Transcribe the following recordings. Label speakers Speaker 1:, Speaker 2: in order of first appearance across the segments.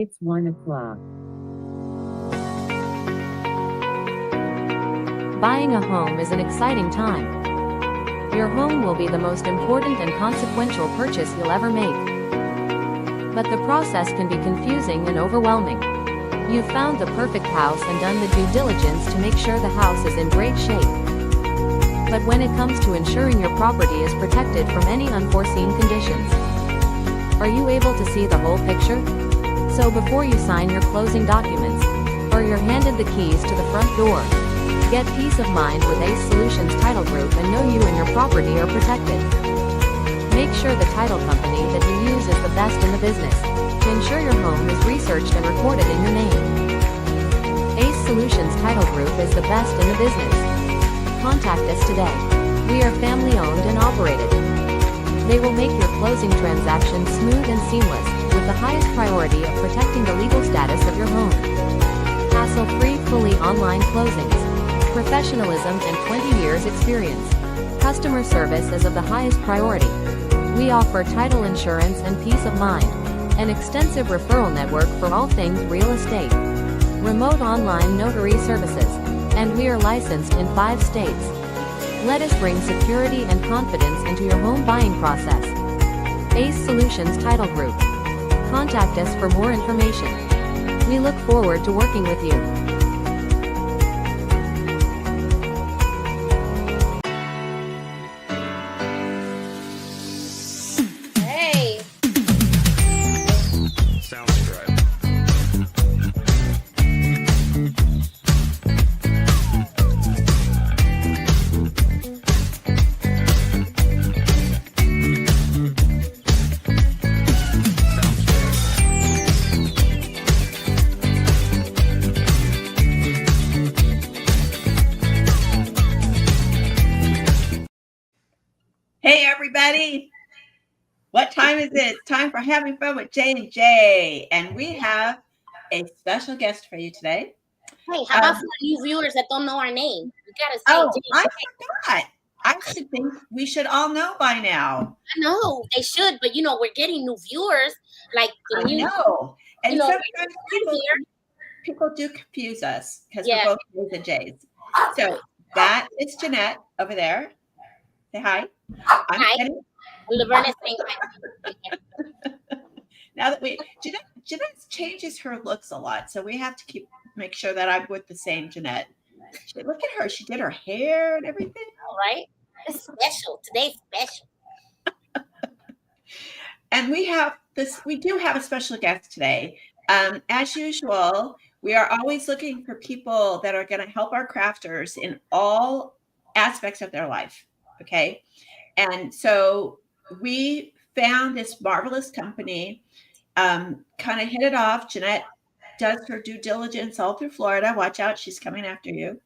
Speaker 1: It's 1 o'clock.
Speaker 2: Buying a home is an exciting time. Your home will be the most important and consequential purchase you'll ever make. But the process can be confusing and overwhelming. You've found the perfect house and done the due diligence to make sure the house is in great shape. But when it comes to ensuring your property is protected from any unforeseen conditions, are you able to see the whole picture? So before you sign your closing documents, or you're handed the keys to the front door, get peace of mind with Ace Solutions Title Group and know you and your property are protected. Make sure the title company that you use is the best in the business, to ensure your home is researched and recorded in your name. Ace Solutions Title Group is the best in the business. Contact us today. We are family owned and operated. They will make your closing transaction smooth and seamless, with the highest priority of protecting the legal status of your home. Hassle-free, fully online closings. Professionalism and 20 years experience. Customer service is of the highest priority. We offer title insurance and peace of mind. An extensive referral network for all things real estate. Remote online notary services. And we are licensed in 5 states. Let us bring security and confidence into your home buying process. Ace Solutions Title Group. Contact us for more information. We look forward to working with you.
Speaker 3: Hey.
Speaker 4: Sounds right.
Speaker 5: Hey everybody, what time is it? It's time for Having Fun with J&J, and we have a special guest for you today.
Speaker 3: Hey, how about for new viewers that don't know our name? You gotta say
Speaker 5: Oh,
Speaker 3: J&J.
Speaker 5: I forgot. I should think we should all know by now.
Speaker 3: I know they should, but you know we're getting new viewers. Like the
Speaker 5: I
Speaker 3: new,
Speaker 5: know. And
Speaker 3: you know,
Speaker 5: sometimes people do confuse us because
Speaker 3: Yeah.
Speaker 5: we're both J's and J's. So that is Jeanette over there. Say hi. I'm
Speaker 3: Hi.
Speaker 5: Jenny.
Speaker 3: Laverne is saying hi.
Speaker 5: Now that Jeanette changes her looks a lot, so we have to make sure that I'm with the same Jeanette. Look at her; she did her hair and everything.
Speaker 3: All right, it's special. Today's special.
Speaker 5: And we do have a special guest today. As usual, we are always looking for people that are going to help our crafters in all aspects of their life. Okay, and so we found this marvelous company. Kind of hit it off. Jeanette does her due diligence all through Florida. Watch out, she's coming after you.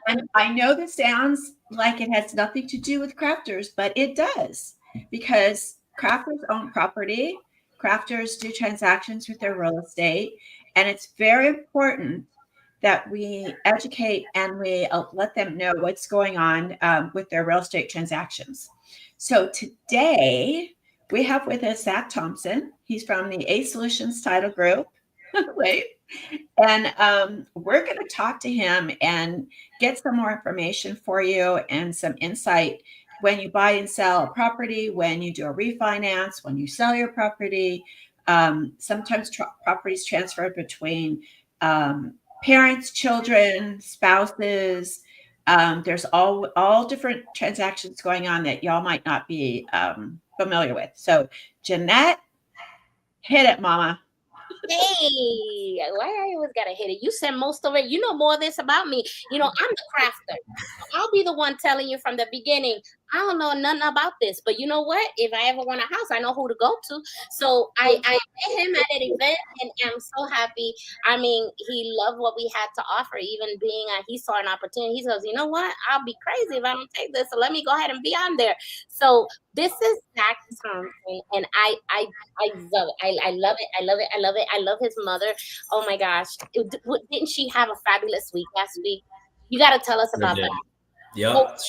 Speaker 5: And I know this sounds like it has nothing to do with crafters, but it does, because crafters own property. Crafters do transactions with their real estate, and it's very important that we educate and we let them know what's going on with their real estate transactions. So today we have with us Zach Thompson. He's from the Ace Solutions Title Group. Wait. And we're going to talk to him and get some more information for you and some insight when you buy and sell a property, when you do a refinance, when you sell your property. Sometimes properties transfer between parents, children, spouses. There's all different transactions going on that y'all might not be familiar with. So, Jeanette, hit it, mama.
Speaker 3: Hey, why I always gotta hit it? You said most of it. You know more of this about me. You know, I'm the crafter. I'll be the one telling you from the beginning. I don't know nothing about this, but you know what? If I ever want a house, I know who to go to. So I met him at an event, and I'm so happy. I mean, he loved what we had to offer. Even being he saw an opportunity. He says, you know what? I'll be crazy if I don't take this. So let me go ahead and be on there. So this is Zach Thompson, and I love it. I love it. I love it. I love it. I love his mother. Oh my gosh, didn't she have a fabulous week last week? You got to tell us about that.
Speaker 4: Yep,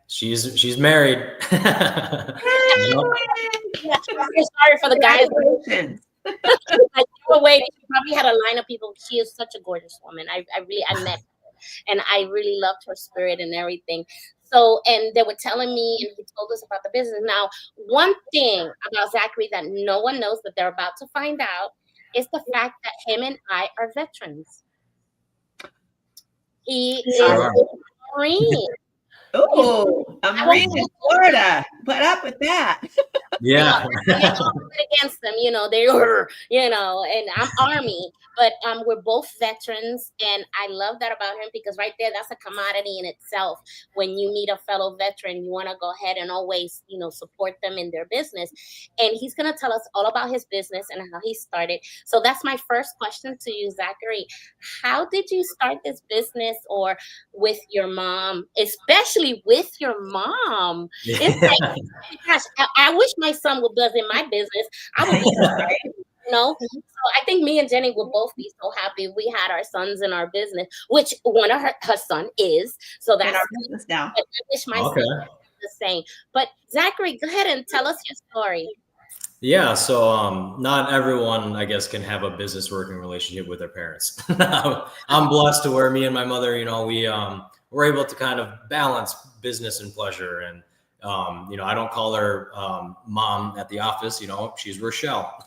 Speaker 4: she's married.
Speaker 3: I'm sorry for the guys. Like, you were waiting. She probably had a line of people. She is such a gorgeous woman. I met her, and I really loved her spirit and everything. So, and they were telling me, and he told us about the business. Now, one thing about Zachary that no one knows that they're about to find out is the fact that him and I are veterans. He is
Speaker 4: Sure.
Speaker 3: a Marine.
Speaker 5: Oh, a Marine in Florida. What up with that?
Speaker 4: Yeah.
Speaker 3: Against them, you know, they were, you know, and I'm Army, but we're both veterans, and I love that about him because right there, that's a commodity in itself. When you meet a fellow veteran, you want to go ahead and always, you know, support them in their business. And he's gonna tell us all about his business and how he started. So that's my first question to you, Zachary. How did you start this business, or with your mom, especially with your mom? It's like, gosh, I wish my son was in my business. I would be, you know. So I think me and Jenny would both be so happy if we had our sons in our business, which one of her son is. So that's
Speaker 5: in our business now.
Speaker 3: but I wish my son was the same. But Zachary, go ahead and tell us your story.
Speaker 4: Yeah, so not everyone, I guess, can have a business working relationship with their parents. I'm blessed to where me and my mother, you know, we're able to kind of balance business and pleasure. And you know, I don't call her mom at the office, you know, she's Rochelle.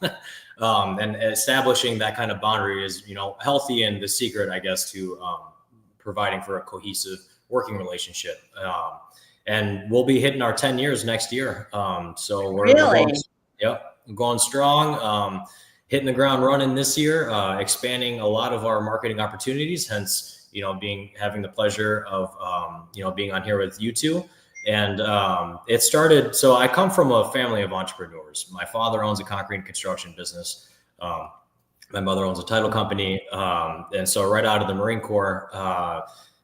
Speaker 4: And establishing that kind of boundary is, you know, healthy and the secret, I guess, to providing for a cohesive working relationship. And we'll be hitting our 10 years next year. So we're going strong, hitting the ground running this year, expanding a lot of our marketing opportunities, hence, you know, having the pleasure of, you know, being on here with you two. And it started, so I come from a family of entrepreneurs. My father owns a concrete construction business. My mother owns a title company. And so right out of the Marine Corps,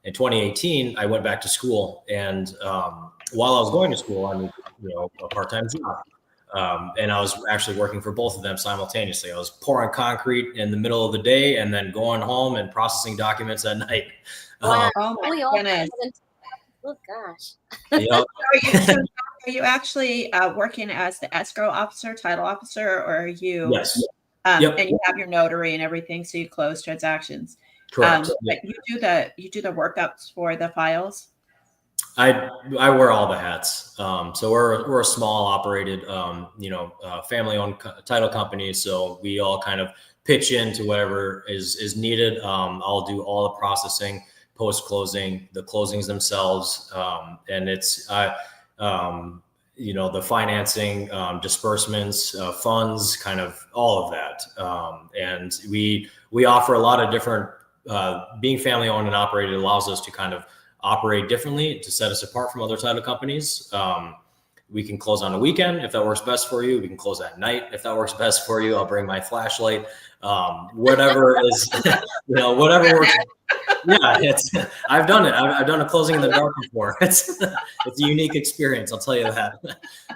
Speaker 4: in 2018, I went back to school. And while I was going to school, I mean, you know, a part-time job. And I was actually working for both of them simultaneously. I was pouring concrete in the middle of the day and then going home and processing documents at night.
Speaker 3: Wow.
Speaker 5: Oh my goodness.
Speaker 3: Oh gosh.
Speaker 4: Yep.
Speaker 5: Are you actually working as the escrow officer, title officer, or are you?
Speaker 4: Yes.
Speaker 5: And you have your notary and everything, so you close transactions.
Speaker 4: Correct.
Speaker 5: But you do the workups for the files.
Speaker 4: I wear all the hats. So we're a small operated, you know, family-owned title company. So we all kind of pitch into whatever is needed. I'll do all the processing, post-closing, the closings themselves, and it's you know, the financing, disbursements, funds, kind of all of that. And we offer a lot of different. Being family-owned and operated allows us to kind of operate differently to set us apart from other title companies. We can close on a weekend if that works best for you. We can close at night if that works best for you. I'll bring my flashlight. Whatever is, you know, whatever works. Yeah, I've done it. I've done a closing in the dark before. It's a unique experience, I'll tell you that.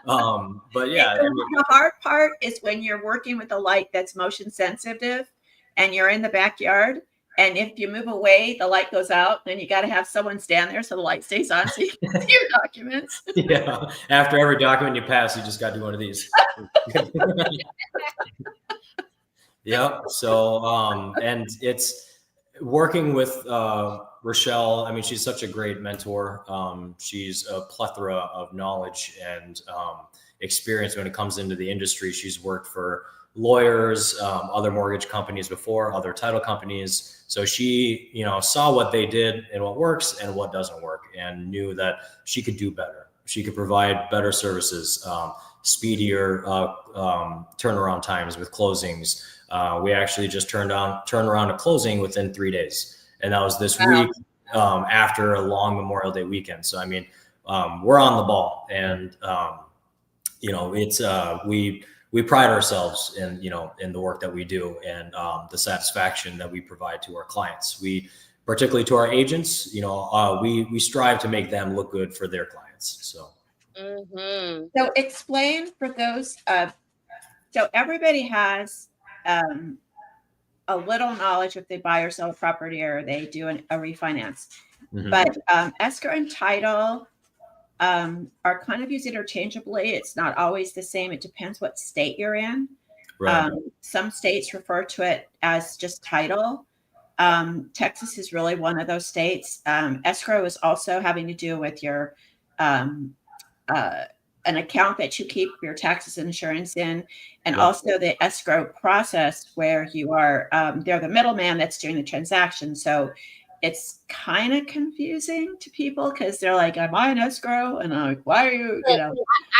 Speaker 4: But yeah,
Speaker 5: the hard part is when you're working with a light that's motion sensitive, and you're in the backyard. And if you move away, the light goes out. Then you got to have someone stand there so the light stays on so you can see your documents.
Speaker 4: Yeah. After every document you pass, you just got to do one of these. Yep. So, and it's working with Rochelle. I mean, she's such a great mentor. She's a plethora of knowledge and experience when it comes into the industry. She's worked for lawyers, other mortgage companies before, other title companies. So she, you know, saw what they did and what works and what doesn't work, and knew that she could do better. She could provide better services, speedier turnaround times with closings. We actually just turned around a closing within 3 days, and that was this week after a long Memorial Day weekend. So I mean, we're on the ball, and you know, it's we pride ourselves in, you know, in the work that we do and the satisfaction that we provide to our clients. We, particularly to our agents, you know, we strive to make them look good for their clients. So,
Speaker 5: So explain for those. So everybody has a little knowledge if they buy or sell a property or they do a refinance, but escrow and title are kind of used interchangeably. It's not always the same. It depends what state you're in.
Speaker 4: Right.
Speaker 5: Some states refer to it as just title. Texas is really one of those states. Escrow is also having to do with your um, an account that you keep your taxes and insurance in, and
Speaker 4: Yep.
Speaker 5: also the escrow process where you are they're the middleman that's doing the transaction. So it's kind of confusing to people because they're like, "Am I an escrow?" And I'm like, "Why are you?" You know.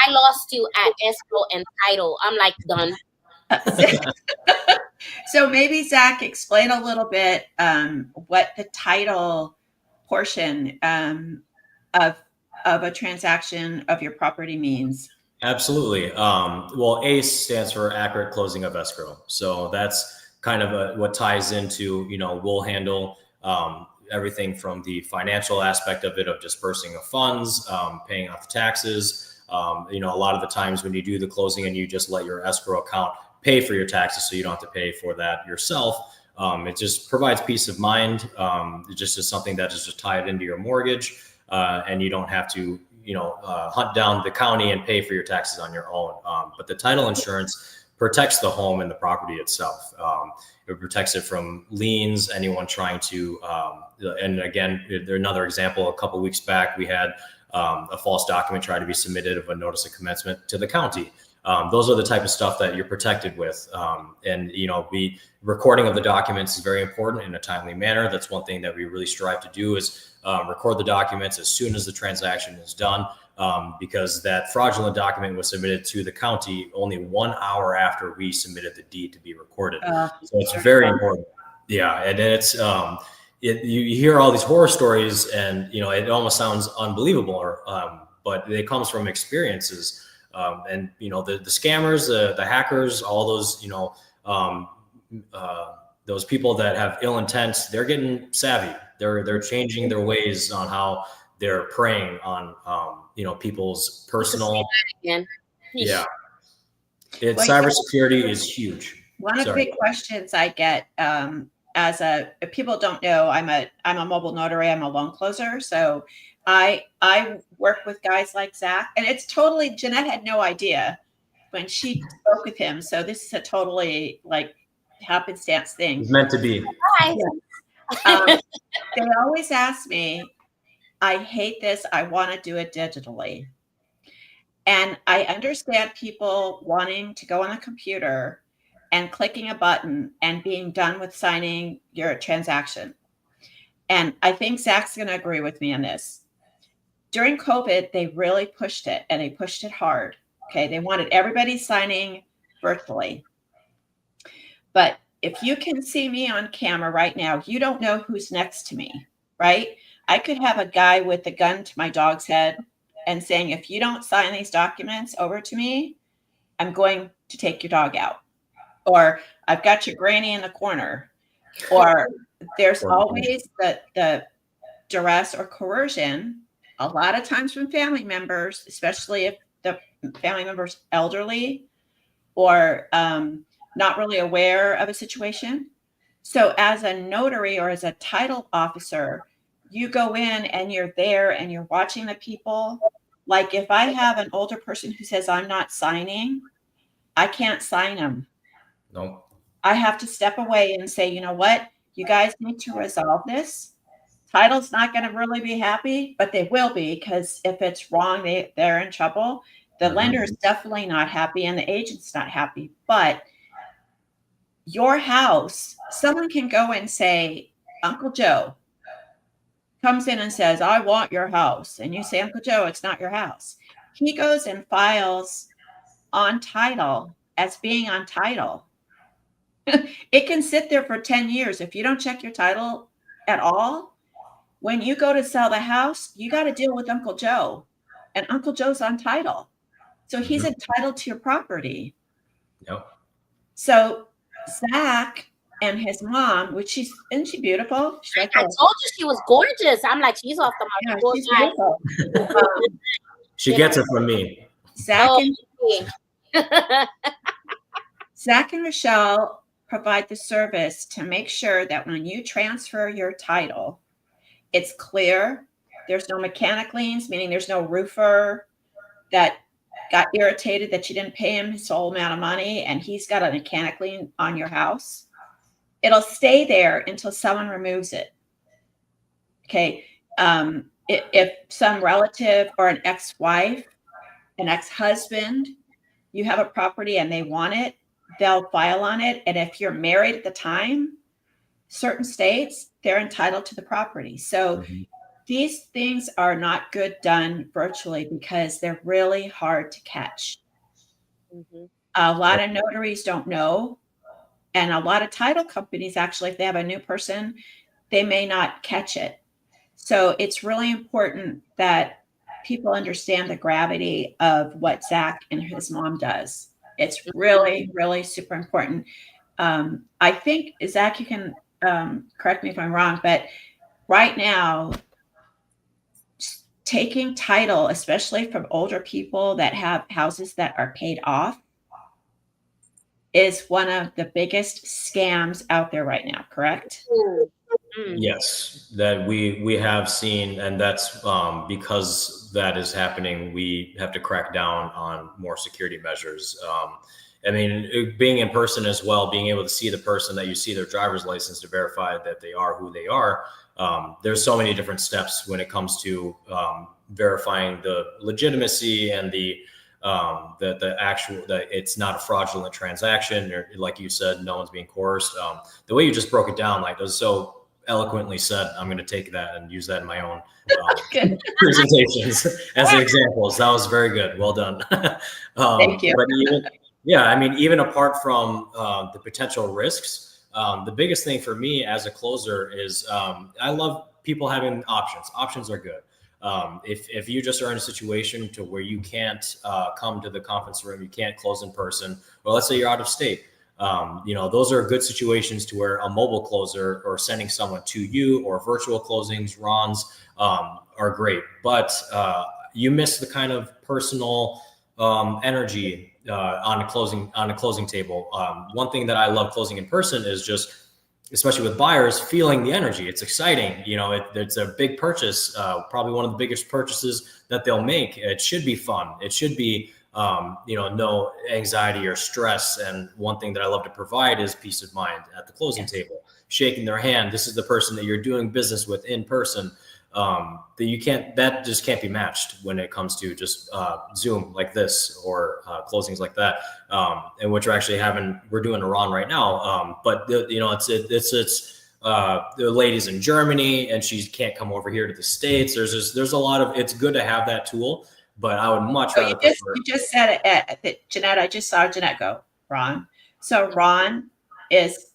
Speaker 3: I lost you at escrow and title. I'm like done.
Speaker 5: So maybe Zach, explain a little bit what the title portion of a transaction of your property means.
Speaker 4: Absolutely. Well, ACE stands for accurate closing of escrow. So that's kind of what ties into, we'll handle everything from the financial aspect of it, of dispersing of funds, paying off the taxes. A lot of the times when you do the closing and you just let your escrow account pay for your taxes, so you don't have to pay for that yourself. It just provides peace of mind. It just is something that is just tied into your mortgage, and you don't have to hunt down the county and pay for your taxes on your own. But the title insurance protects the home and the property itself. It protects it from liens, anyone trying to, and again, another example, a couple of weeks back, we had a false document try to be submitted of a notice of commencement to the county. Those are the type of stuff that you're protected with. And the recording of the documents is very important in a timely manner. That's one thing that we really strive to do is record the documents as soon as the transaction is done, because that fraudulent document was submitted to the county only 1 hour after we submitted the deed to be recorded. So it's very important. Yeah. And then it's, you hear all these horror stories and, it almost sounds unbelievable, but it comes from experiences. And the scammers, the hackers, all those those people that have ill intent, they're getting savvy. They're changing their ways on how they're preying on people's personal. Yeah, cybersecurity is huge.
Speaker 5: One of the big questions I get if people don't know, I'm a mobile notary. I'm a loan closer, so I work with guys like Zach, and it's totally, Jeanette had no idea when she spoke with him. So this is a totally like happenstance thing.
Speaker 4: It's meant to be.
Speaker 5: They always ask me, I hate this. I want to do it digitally. And I understand people wanting to go on the computer and clicking a button and being done with signing your transaction. And I think Zach's going to agree with me on this. During COVID, they really pushed it, and they pushed it hard. Okay. They wanted everybody signing virtually. But if you can see me on camera right now, you don't know who's next to me, right? I could have a guy with a gun to my dog's head and saying, if you don't sign these documents over to me, I'm going to take your dog out. Or I've got your granny in the corner. Or there's always the duress or coercion, a lot of times from family members, especially if the family member's elderly or not really aware of a situation. So as a notary or as a title officer, you go in and you're there and you're watching the people. Like if I have an older person who says, I'm not signing, I can't sign them.
Speaker 4: No.
Speaker 5: I have to step away and say, you know what? You guys need to resolve this. Title's not going to really be happy, but they will be, because if it's wrong, they're in trouble. The lender is definitely not happy and the agent's not happy. But your house, someone can go and say, Uncle Joe comes in and says, I want your house. And you say, Uncle Joe, it's not your house. He goes and files on title as being on title. It can sit there for 10 years. If you don't check your title at all, when you go to sell the house, you got to deal with Uncle Joe, and Uncle Joe's on title. So he's entitled to your property.
Speaker 4: Yep.
Speaker 5: So Zach and his mom, isn't she beautiful? She's like,
Speaker 3: I told you she was gorgeous. I'm like, she's off the market.
Speaker 5: Yeah, she's beautiful.
Speaker 4: She gets it from me.
Speaker 5: Zach and Rochelle provide the service to make sure that when you transfer your title, it's clear. There's no mechanic liens, meaning there's no roofer that got irritated that you didn't pay him his whole amount of money and he's got a mechanic lien on your house, it'll stay there until someone removes it. Okay. If some relative or an ex-wife, an ex-husband, you have a property and they want it, they'll file on it. And if you're married at the time, certain states, they're entitled to the property. So these things are not good done virtually because they're really hard to catch. A lot of notaries don't know. And a lot of title companies, actually, if they have a new person, they may not catch it. So it's really important that people understand the gravity of what Zach and his mom does. It's really, really super important. I think, Zach, you can correct me if I'm wrong, but right now, taking title, especially from older people that have houses that are paid off, is one of the biggest scams out there right now, correct?
Speaker 4: Yes, that we have seen, and that's because that is happening. We have to crack down on more security measures. I mean, being in person as well, being able to see the person, that you see their driver's license to verify that they are who they are. There's so many different steps when it comes to verifying the legitimacy and the actual, that it's not a fraudulent transaction, or like you said, no one's being coerced. The way you just broke it down, like, was so eloquently said. I'm going to take that and use that in my own presentations as examples. That was very good. Well done.
Speaker 5: Thank you.
Speaker 4: But I mean, even apart from the potential risks, the biggest thing for me as a closer is I love people having options. Options are good. If you just are in a situation to where you can't come to the conference room, you can't close in person, or let's say you're out of state, those are good situations to where a mobile closer or sending someone to you, or virtual closings, RONs, are great. But you miss the kind of personal energy on a closing table. One thing that I love closing in person is just, especially with buyers, feeling the energy. It's exciting. It's a big purchase, probably one of the biggest purchases that they'll make. It should be fun. It should be, no anxiety or stress. And one thing that I love to provide is peace of mind at the closing table, shaking their hand. This is the person that you're doing business with in person. That just can't be matched when it comes to just Zoom like this, or closings like that. And which we're doing a RON right now. But it's the ladies in Germany, and she can't come over here to the States. There's a lot of, it's good to have that tool, but I would much rather prefer.
Speaker 5: You just said it, Jeanette. I just saw Jeanette go, Ron. So RON is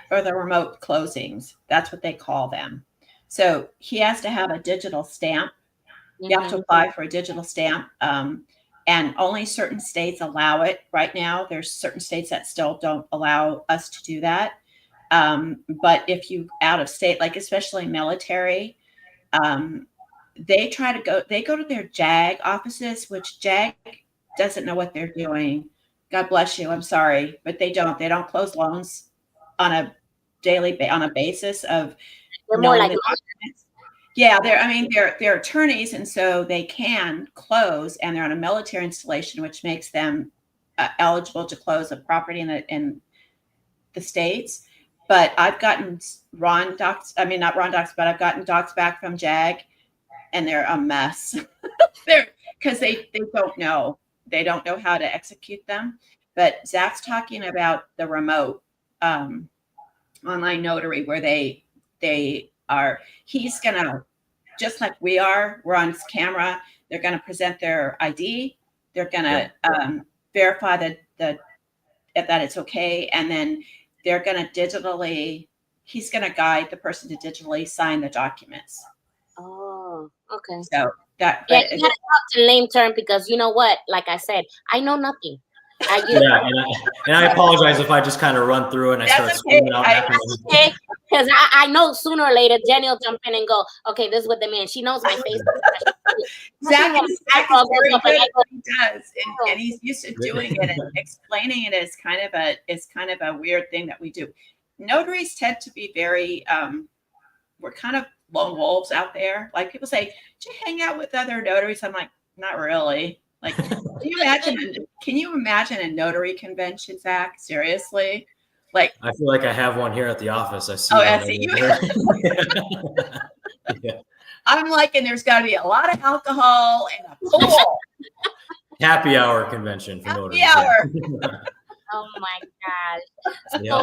Speaker 5: for the remote closings. That's what they call them. So he has to have a digital stamp. You have to apply for a digital stamp. And only certain states allow it right now. There's certain states that still don't allow us to do that. But if you out of state, like especially military, they go to their JAG offices, which JAG doesn't know what they're doing. God bless you. I'm sorry, but they don't close loans on a basis of
Speaker 3: They're more like
Speaker 5: documents. Yeah, they're attorneys, and so they can close, and they're on a military installation, which makes them eligible to close a property in the States. But I've gotten RON docs, not RON docs, but I've gotten docs back from JAG, and they're a mess. Because they don't know. They don't know how to execute them. But Zach's talking about the remote online notary, where he's gonna, just like we're on his camera, they're gonna present their ID, they're gonna verify that it's okay, and then they're gonna he's gonna guide the person to digitally sign the documents.
Speaker 3: Oh, okay.
Speaker 5: So
Speaker 3: you gotta talk to lame term, because you know what? Like I said, I know nothing.
Speaker 4: And I apologize if I just kind of run through and I start screaming out.
Speaker 3: Okay, because I know sooner or later Jenny will jump in and go, okay, this is what they mean. She knows my face.
Speaker 5: Zach is very good at what he does, and he's used to doing it, and explaining it is kind of a weird thing that we do. Notaries tend to be very we're kind of lone wolves out there. Like people say, do you hang out with other notaries? I'm like, not really. Like, can you imagine a notary convention, Zach? Seriously? Like,
Speaker 4: I feel like I have one here at the office. I see.
Speaker 5: oh,
Speaker 4: one
Speaker 5: I see you.
Speaker 4: Yeah.
Speaker 5: I'm like, and there's got to be a lot of alcohol and a pool.
Speaker 4: Happy hour convention for notaries.
Speaker 5: Happy hour.
Speaker 3: Oh my gosh.
Speaker 4: Yeah.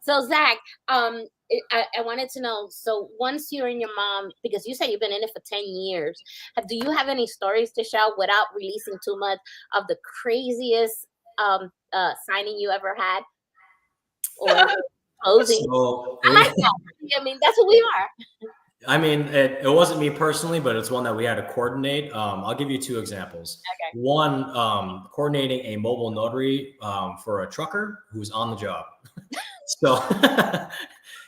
Speaker 3: So Zach, I wanted to know, so once you and your mom, because you said you've been in it for 10 years, do you have any stories to share without releasing too much of the craziest signing you ever had? Or closing?
Speaker 4: So,
Speaker 3: I like that. I mean, that's who we are.
Speaker 4: I mean, it wasn't me personally, but it's one that we had to coordinate. I'll give you 2 examples.
Speaker 3: Okay.
Speaker 4: One, coordinating a mobile notary for a trucker who's on the job. So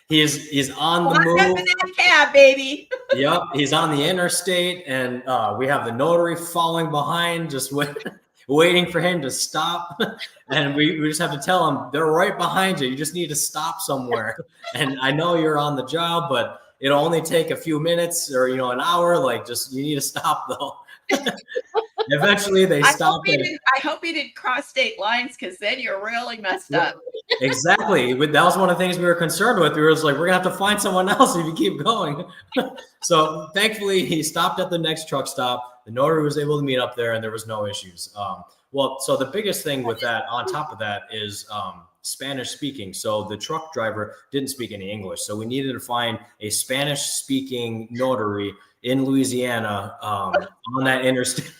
Speaker 4: he's on the move.
Speaker 5: In that cab, baby.
Speaker 4: Yep, he's on the interstate, and we have the notary following behind, just waiting for him to stop. And we just have to tell him, they're right behind you. You just need to stop somewhere. And I know you're on the job, but it'll only take a few minutes or, an hour. Like, just, you need to stop though. Eventually they stopped.
Speaker 5: I hope he didn't cross state lines, because then you're really messed up.
Speaker 4: Exactly. That was one of the things we were concerned with. We were just like, we're gonna have to find someone else if you keep going. So thankfully he stopped at the next truck stop. The notary was able to meet up there and there was no issues. Well, so the biggest thing with that, on top of that, is Spanish speaking. So the truck driver didn't speak any English. So we needed to find a Spanish speaking notary in Louisiana on that interstate.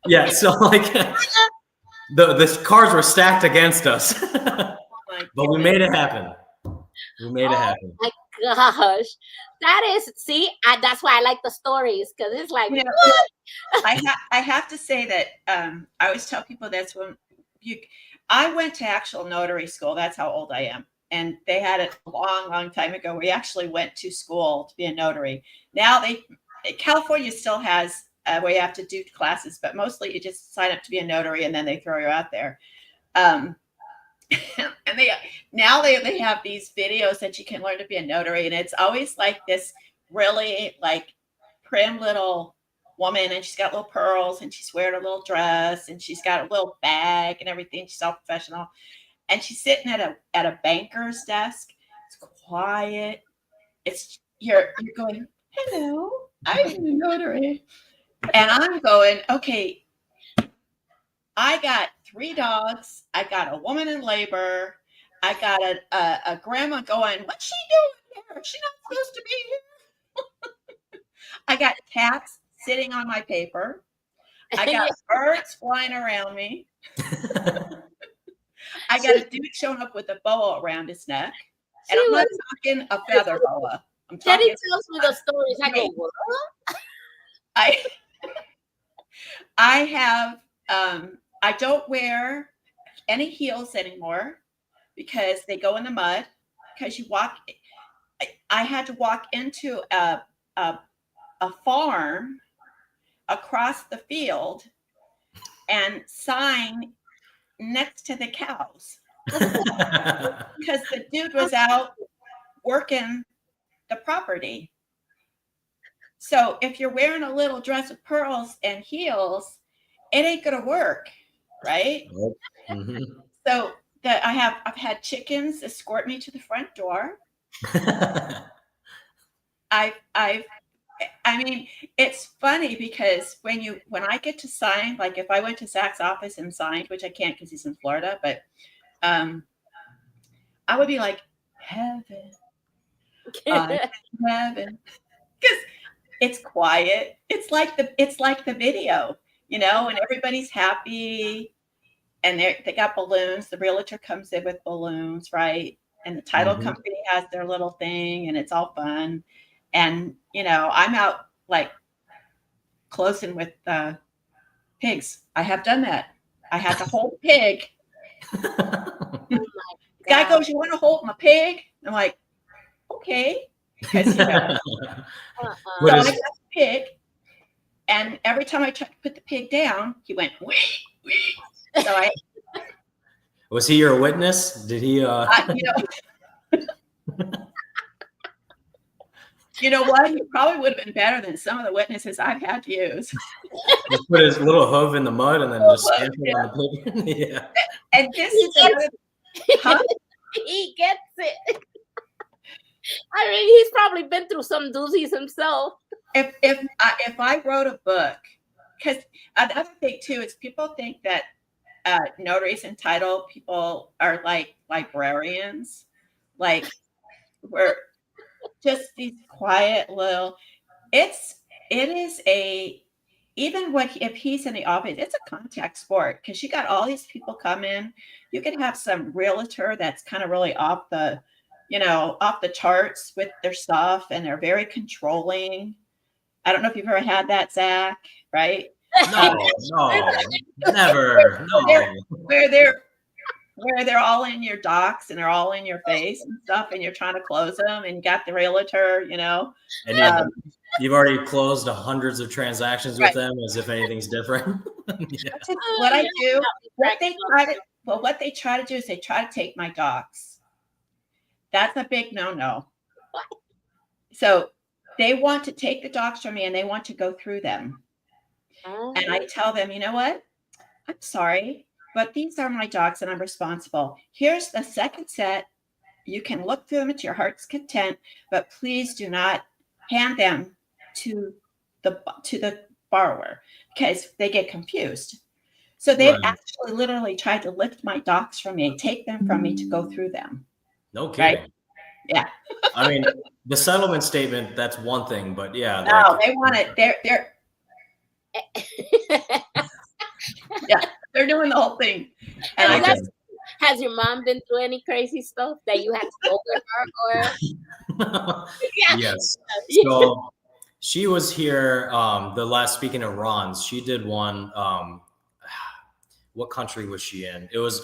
Speaker 4: Yeah. So like the cars were stacked against us, but we made it happen. We made it happen.
Speaker 3: My gosh, that is, see, that's why I like the stories, because it's like,
Speaker 5: I have to say that I always tell people that's when I went to actual notary school. That's how old I am. And they had it a long, long time ago. We actually went to school to be a notary. Now California still has where you have to do classes, but mostly you just sign up to be a notary and then they throw you out there. And they have these videos that you can learn to be a notary, and it's always like this really like prim little woman, and she's got little pearls, and she's wearing a little dress, and she's got a little bag and everything. She's all professional, and she's sitting at a banker's desk. It's quiet. You're going, hello, I'm a notary, and I'm going, okay, I got 3 dogs. I got a woman in labor. I got a grandma going, what's she doing here? She's not supposed to be here. I got cats sitting on my paper. I got birds flying around me. I got a dude showing up with a boa around his neck. And I'm not talking a feather boa.
Speaker 3: Teddy tells me the stories. I go, what?
Speaker 5: I have, I don't wear any heels anymore because they go in the mud. Because I had to walk into a farm across the field and sign next to the cows because the dude was out working the property. So if you're wearing a little dress with pearls and heels, it ain't gonna work, right?
Speaker 4: Mm-hmm.
Speaker 5: So I've had chickens escort me to the front door. I mean, it's funny because when I get to sign, like if I went to Zach's office and signed, which I can't because he's in Florida, but I would be like, heaven, heaven, because it's quiet. It's like the video, and everybody's happy, and they got balloons. The realtor comes in with balloons, right? And the title company has their little thing, and it's all fun. And, I'm out like closing with pigs. I have done that. I had to hold a pig. The guy goes, you want to hold my pig? I'm like, okay. Because, so I got the pig. And every time I tried to put the pig down, he went, wee, wee. So
Speaker 4: was he your witness? Did he?
Speaker 5: You know what? He probably would have been better than some of the witnesses I've had to use.
Speaker 4: Just put his little hoof in the mud and then just stamp it on the paper. Yeah.
Speaker 5: And this is another. Huh?
Speaker 3: He gets it. I mean, he's probably been through some doozies himself.
Speaker 5: If I wrote a book, because another thing too is people think that notaries and title people are like librarians, like we're just these quiet little. It is a even if he's in the office, it's a contact sport because you got all these people come in. You can have some realtor that's kind of really off the charts with their stuff, and they're very controlling. I don't know if you've ever had that, Zach, right?
Speaker 4: No, never. No.
Speaker 5: Where they're all in your docs and they're all in your face and stuff, and you're trying to close them, and you got the realtor,
Speaker 4: And you've already closed hundreds of transactions with them as if anything's different. Yeah.
Speaker 5: What I do, what they try to do is they try to take my docs. That's a big no-no. So they want to take the docs from me and they want to go through them. And I tell them, you know what? I'm sorry, but these are my docs and I'm responsible. Here's the second set. You can look through them to your heart's content, but please do not hand them to the borrower because they get confused. So they actually literally tried to lift my docs from me, take them from me to go through them.
Speaker 4: No kidding.
Speaker 5: Right? Yeah.
Speaker 4: I mean, the settlement statement, that's one thing, but yeah.
Speaker 5: No, they want it. They're yeah, they're doing the whole thing. And
Speaker 3: has your mom been through any crazy stuff that you had to go with her or?
Speaker 4: Yes. So she was here speaking of Ron's, she did one. What country was she in? It was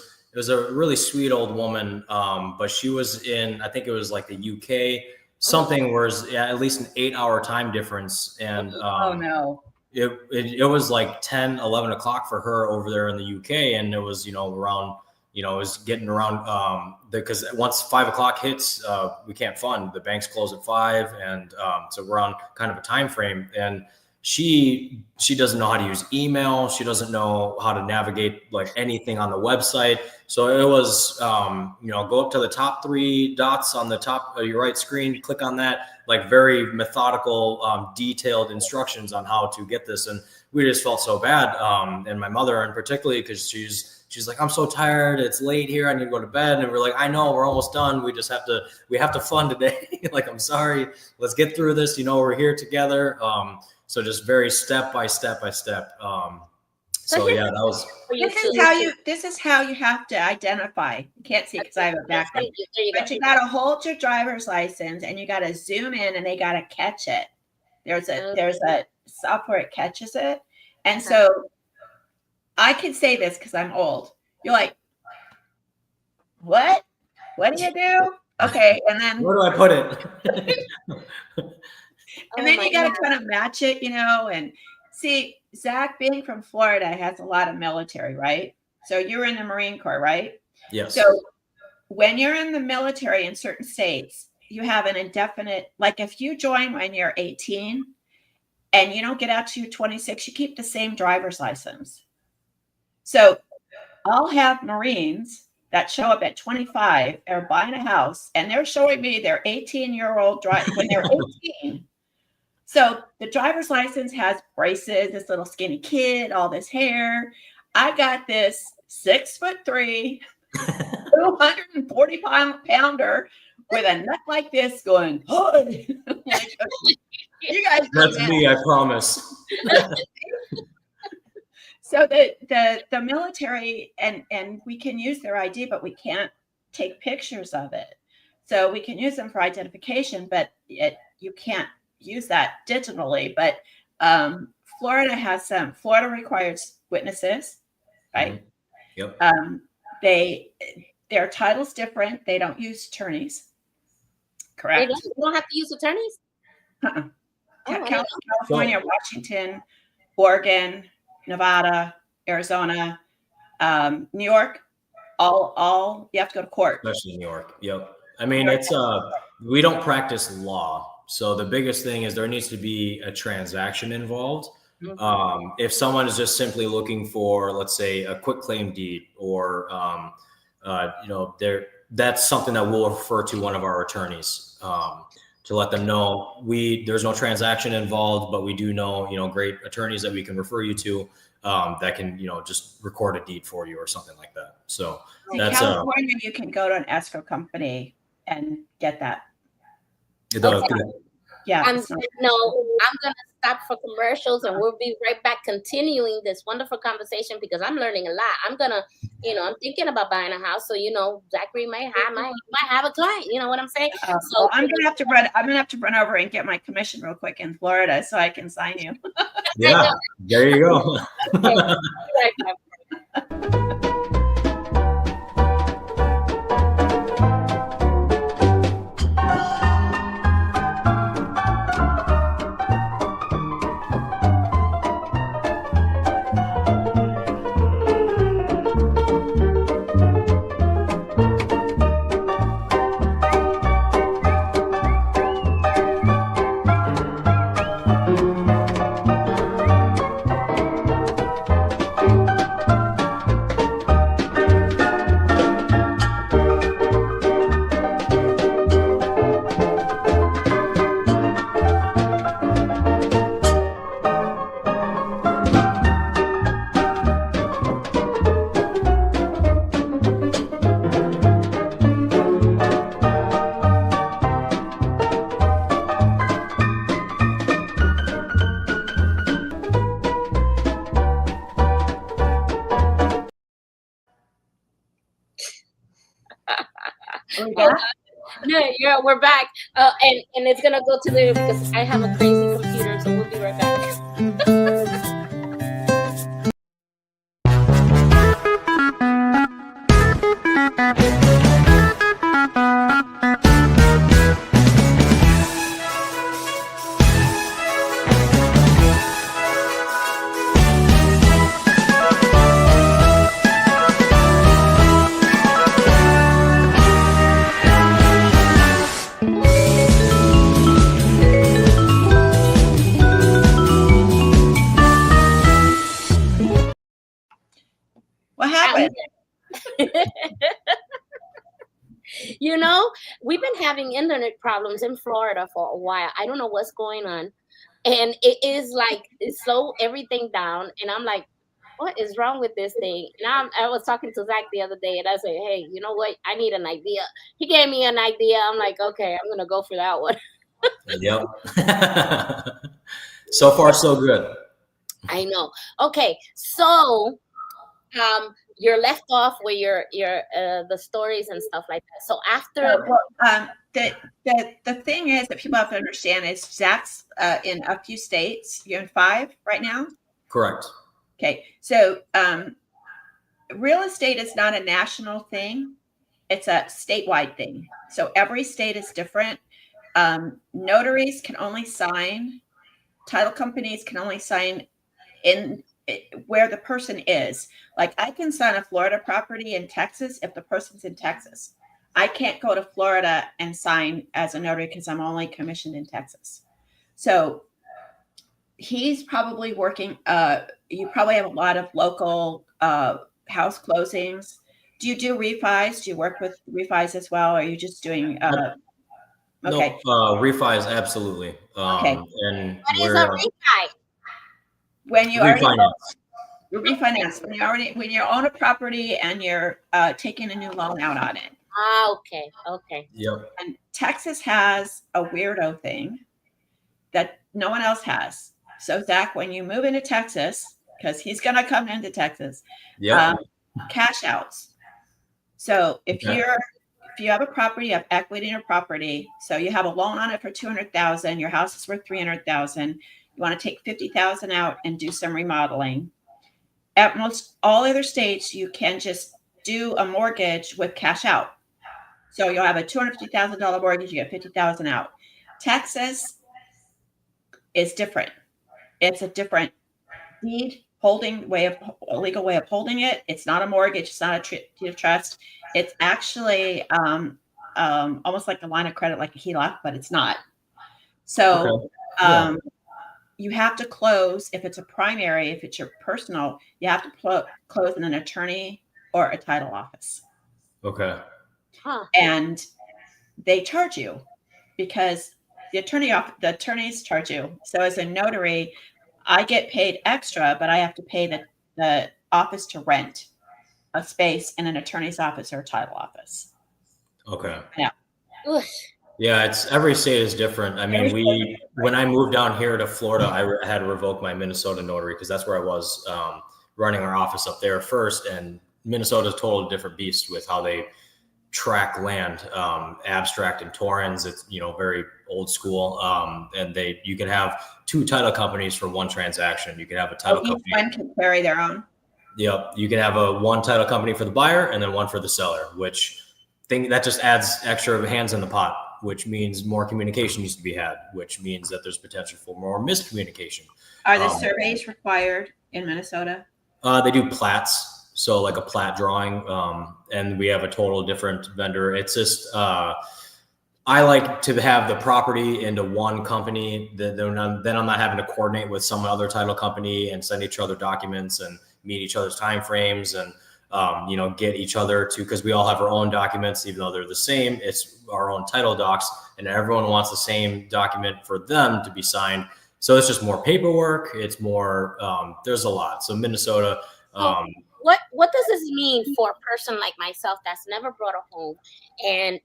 Speaker 4: a really sweet old woman, but she was in, I think it was like the UK, something where it's at least an 8-hour time difference. And
Speaker 5: oh no.
Speaker 4: It was like 10, 11 o'clock for her over there in the UK. And it was, around, it was getting around, because once 5 o'clock hits, we can't fund. The banks close at 5. And so we're on kind of a time frame. And she doesn't know how to use email. She doesn't know how to navigate like anything on the website. So it was, go up to the top 3 dots on the top of your right screen, click on that, like very methodical, detailed instructions on how to get this. And we just felt so bad. And my mother, and particularly because she's like, I'm so tired. It's late here. I need to go to bed. And we're like, I know, we're almost done. We have to fund today. Like, I'm sorry. Let's get through this. We're here together. So just very step by step. So yeah, that was.
Speaker 5: This is how you have to identify. You can't see because I have a background. But you got to hold your driver's license and you got to zoom in and they got to catch it. There's a software that catches it, and so I can say this because I'm old. You're like, what? What do you do? Okay, and then
Speaker 4: where do I put it?
Speaker 5: And then you got to kind of match it, and see, Zach being from Florida has a lot of military, right? So you're in the Marine Corps, right?
Speaker 4: Yes.
Speaker 5: So when you're in the military in certain states, you have an indefinite, like if you join when you're 18 and you don't get out to 26, you keep the same driver's license. So I'll have Marines that show up at 25, are buying a house, and they're showing me their 18-year-old drive when they're 18. So the driver's license has braces, this little skinny kid, all this hair. I got this 6'3", 240-pounder with a neck like this going, oh. Like, you guys.
Speaker 4: That's me, I promise.
Speaker 5: So the military, and we can use their ID, but we can't take pictures of it. So we can use them for identification, but you can't use that digitally. But Florida requires witnesses, right?
Speaker 4: Mm-hmm.
Speaker 5: Yep. Their title's different. They don't use attorneys. Correct.
Speaker 3: They don't have to use attorneys?
Speaker 5: California, Washington, Oregon, Nevada, Arizona, New York, all you have to go to court.
Speaker 4: Especially New York. Yep. I mean, it's we don't practice law. So the biggest thing is there needs to be a transaction involved.
Speaker 3: Mhm.
Speaker 4: If someone is just simply looking for, let's say, a quick claim deed, or that's something that we'll refer to one of our attorneys to let them know there's no transaction involved, but we do know great attorneys that we can refer you to that can just record a deed for you or something like that. So
Speaker 5: In
Speaker 4: that's
Speaker 5: California, you can go to an escrow company and get that. Yeah.
Speaker 3: I'm gonna stop for commercials, and we'll be right back continuing this wonderful conversation because I'm learning a lot. I'm gonna, I'm thinking about buying a house, so Zachary might have a client. You know what I'm saying? So
Speaker 5: well, I'm gonna have to run over and get my commission real quick in Florida so I can sign you.
Speaker 4: Yeah, there you go.
Speaker 3: Okay, right back. No, we're back, and it's gonna go to the because I have a crazy computer, so we'll be right back.
Speaker 5: What happened?
Speaker 3: We've been having internet problems in Florida for a while. I don't know what's going on. And it is like, it's slow everything down. And I'm like, what is wrong with this thing? And I was talking to Zach the other day and I said, hey, you know what? I need an idea. He gave me an idea. I'm like, okay, I'm going to go for that one.
Speaker 4: Yep. So far, so good.
Speaker 3: I know. Okay. So, you're left off with your the stories and stuff like that. So after
Speaker 5: the thing is that people have to understand is Zach's in a few states. You're in 5 right now?
Speaker 4: Correct.
Speaker 5: Okay. So real estate is not a national thing. It's a statewide thing. So every state is different. Notaries can only sign, title companies can only sign in where the person is. Like I can sign a Florida property in Texas if the person's in Texas. I can't go to Florida and sign as a notary because I'm only commissioned in Texas. So he's probably working, you probably have a lot of local house closings. Do you do refis? Do you work with refis as well? Or are you just doing okay.
Speaker 4: No, refis, absolutely.
Speaker 5: Okay.
Speaker 4: And
Speaker 3: what is a refi?
Speaker 5: When you
Speaker 4: refinance.
Speaker 5: Refinance when you own a property and you're taking a new loan out on it.
Speaker 3: Okay.
Speaker 4: Yep.
Speaker 5: And Texas has a weirdo thing that no one else has. So Zach, when you move into Texas, because he's gonna come into Texas, cash outs. So if you have a property, you have equity in your property. So you have a loan on it for $200,000. Your house is worth $300,000. You want to take $50,000 out and do some remodeling. At most all other states, you can just do a mortgage with cash out. So you'll have a $250,000 mortgage, you get $50,000 out. Texas is different. It's a different deed holding way of a legal way of holding it. It's not a mortgage. It's not a deed of trust. It's actually almost like a line of credit, like a HELOC, but it's not. So
Speaker 4: Okay. Yeah.
Speaker 5: you have to close if it's a primary, if it's your personal, you have to close in an attorney or a title office.
Speaker 4: Okay.
Speaker 3: Huh.
Speaker 5: And they charge you because the attorneys charge you. So as a notary, I get paid extra, but I have to pay the office to rent a space in an attorney's office or a title office.
Speaker 4: Okay.
Speaker 5: Yeah.
Speaker 3: Ugh.
Speaker 4: Yeah, it's every state is different. I mean, when I moved down here to Florida, I had to revoke my Minnesota notary because that's where I was running our office up there first. And Minnesota's a totally different beast with how they track land, abstract and torrens. It's, very old school. And you can have 2 title companies for one transaction. You can have a title company.
Speaker 5: Each one can carry their own.
Speaker 4: Yep. You can have one title company for the buyer and then one for the seller, that just adds extra hands in the pot, which means more communication needs to be had, which means that there's potential for more miscommunication.
Speaker 5: Are the surveys required in Minnesota?
Speaker 4: They do plats, so like a plat drawing, and we have a total different vendor. It's just I like to have the property into one company. Then I'm not having to coordinate with some other title company and send each other documents and meet each other's timeframes and get each other to, because we all have our own documents, even though they're the same. It's our own title docs, and everyone wants the same document for them to be signed. So it's just more paperwork. It's more, there's a lot. So Minnesota.
Speaker 3: What does this mean for a person like myself that's never brought a home, and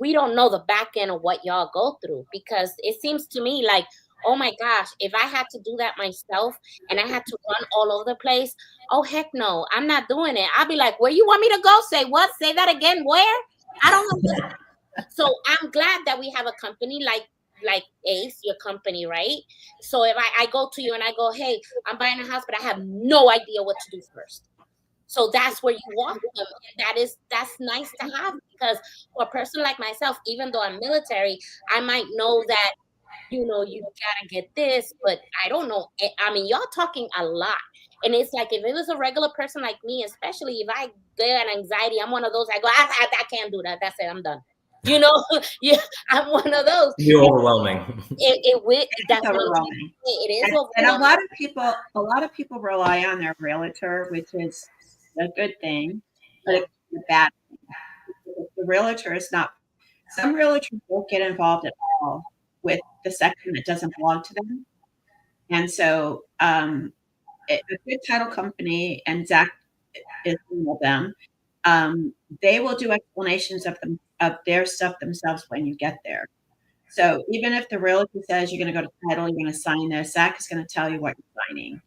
Speaker 3: we don't know the back end of what y'all go through? Because it seems to me like, oh my gosh, if I had to do that myself and I had to run all over the place, oh heck no, I'm not doing it. I'll be like, where you want me to go? Say what? Say that again. Where? I don't know. So I'm glad that we have a company like Ace, your company, right? So if I go to you and I go, hey, I'm buying a house, but I have no idea what to do first. So that's where you walk them. And that's nice to have, because for a person like myself, even though I'm military, I might know that, you gotta get this, but I don't know. I mean, y'all talking a lot. And it's like, if it was a regular person like me, especially if I get an anxiety, I'm one of those, I go, I can't do that. That's it. I'm done. Yeah, I'm one of those.
Speaker 4: You're overwhelming.
Speaker 5: That's overwhelming.
Speaker 3: It is overwhelming.
Speaker 5: And a lot of people rely on their realtor, which is a good thing, but it's a bad thing. The realtor is not. Some realtors won't get involved at all with the section that doesn't belong to them, and so a good title company, and Zach is one of them. They will do explanations of their stuff themselves when you get there. So even if the realtor says you're going to go to title, you're going to sign this, Zach is going to tell you what you're signing.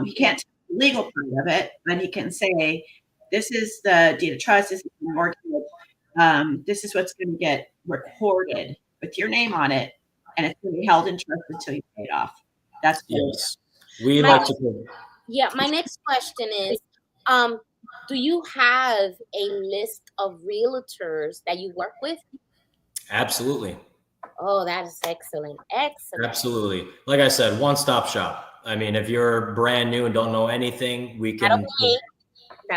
Speaker 5: He can't tell the legal part of it, but he can say, this is the deed of trust, this is the mortgage, this is what's going to get recorded with your name on it, and it's going to be held in trust until you pay it off. That's
Speaker 4: yes. We like to.
Speaker 3: Yeah, my next question is, do you have a list of realtors that you work with?
Speaker 4: Absolutely.
Speaker 3: Oh, that is excellent. Excellent.
Speaker 4: Absolutely. Like I said, one-stop shop. I mean, if you're brand new and don't know anything, we can.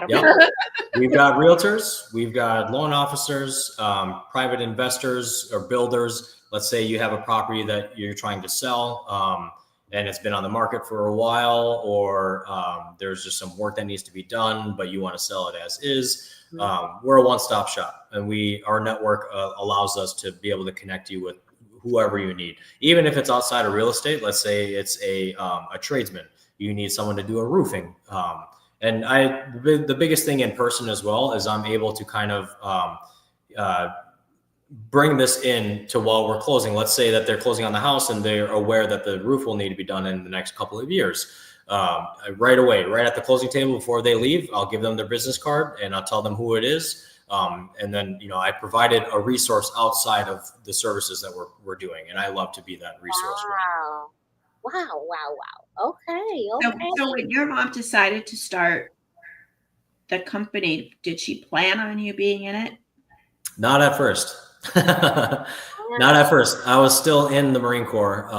Speaker 4: Yep. We've got realtors, we've got loan officers, private investors or builders. Let's say you have a property that you're trying to sell, and it's been on the market for a while, or there's just some work that needs to be done, but you want to sell it as is. We're a one-stop shop, and our network allows us to be able to connect you with whoever you need, even if it's outside of real estate. Let's say it's a tradesman. You need someone to do a roofing. And the biggest thing in person as well is I'm able to kind of bring this in to while we're closing. Let's say that they're closing on the house and they're aware that the roof will need to be done in the next couple of years. Right away, right at the closing table before they leave, I'll give them their business card and I'll tell them who it is. And then, I provided a resource outside of the services that we're doing. And I love to be that resource.
Speaker 3: Wow. Okay.
Speaker 5: So when your mom decided to start the company, did she plan on you being in it?
Speaker 4: Not at first. Not at first. I was still in the Marine Corps.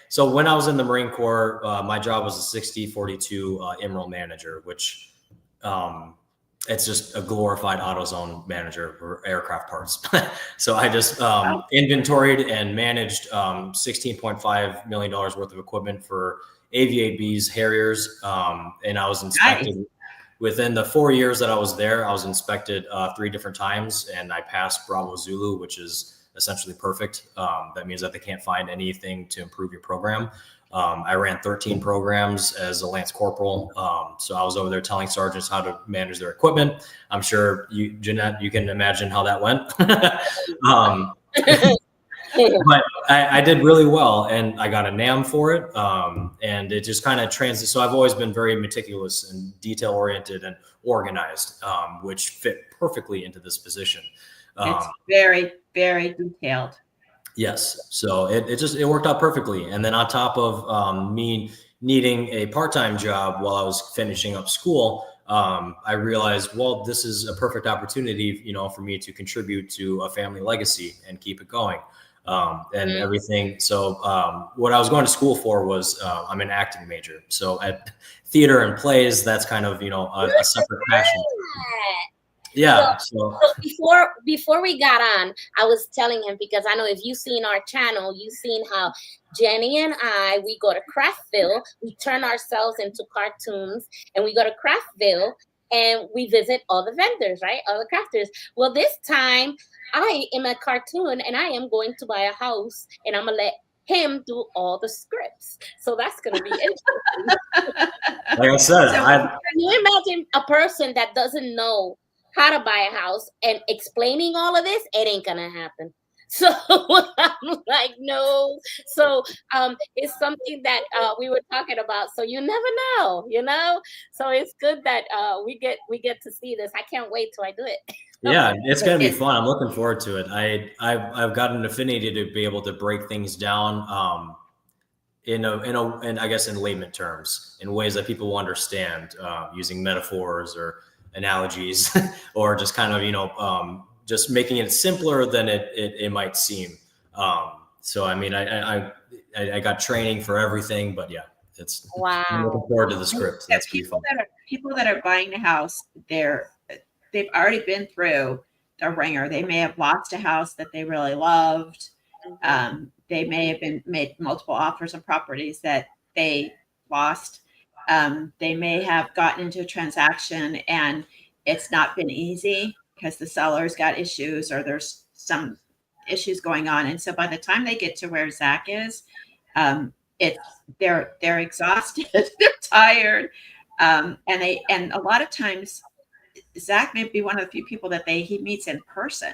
Speaker 4: So when I was in the Marine Corps, my job was a 60-42 Emerald manager, which it's just a glorified AutoZone manager for aircraft parts. So I just inventoried and managed $16.5 million worth of equipment for AVABs, Harriers, and I was inspected.
Speaker 5: Nice.
Speaker 4: Within the 4 years that I was there, I was inspected 3 different times, and I passed Bravo Zulu, which is essentially perfect. That means that they can't find anything to improve your program. I ran 13 programs as a Lance Corporal. So I was over there telling sergeants how to manage their equipment. I'm sure you, Jeanette, you can imagine how that went. But I did really well, and I got a NAM for it. And it just kind of transited. So I've always been very meticulous and detail oriented and organized, which fit perfectly into this position.
Speaker 5: It's very, very detailed.
Speaker 4: Yes. So it worked out perfectly. And then on top of me needing a part-time job while I was finishing up school, I realized, well, this is a perfect opportunity, for me to contribute to a family legacy and keep it going. And everything. So what I was going to school for was I'm an acting major. So at theater and plays, that's kind of, a separate passion. Yeah.
Speaker 3: So before we got on, I was telling him, because I know if you've seen our channel, you've seen how Jenny and I, we go to Craftville, we turn ourselves into cartoons, and we go to Craftville and we visit all the vendors, right? All the crafters. Well, this time I am a cartoon and I am going to buy a house, and I'm gonna let him do all the scripts. So that's gonna be interesting.
Speaker 4: Like I said,
Speaker 3: can you imagine a person that doesn't know how to buy a house and explaining all of this? It ain't gonna happen. So I'm like, no. So it's something that we were talking about. So you never know, So it's good that we get to see this. I can't wait till I do it.
Speaker 4: Yeah, it's gonna be fun. I'm looking forward to it. I've got an affinity to be able to break things down in I guess in layman terms, in ways that people will understand, using metaphors or analogies, or just kind of just making it simpler than it might seem. So I mean, I got training for everything, but yeah, it's
Speaker 3: wow.
Speaker 4: I'm looking forward to the script. That's
Speaker 5: people that are buying a house, they've already been through the ringer. They may have lost a house that they really loved. They may have been made multiple offers on properties that they lost. They may have gotten into a transaction and it's not been easy because the seller's got issues or there's some issues going on. And so by the time they get to where Zach is, they're exhausted, they're tired. And a lot of times Zach may be one of the few people that he meets in person,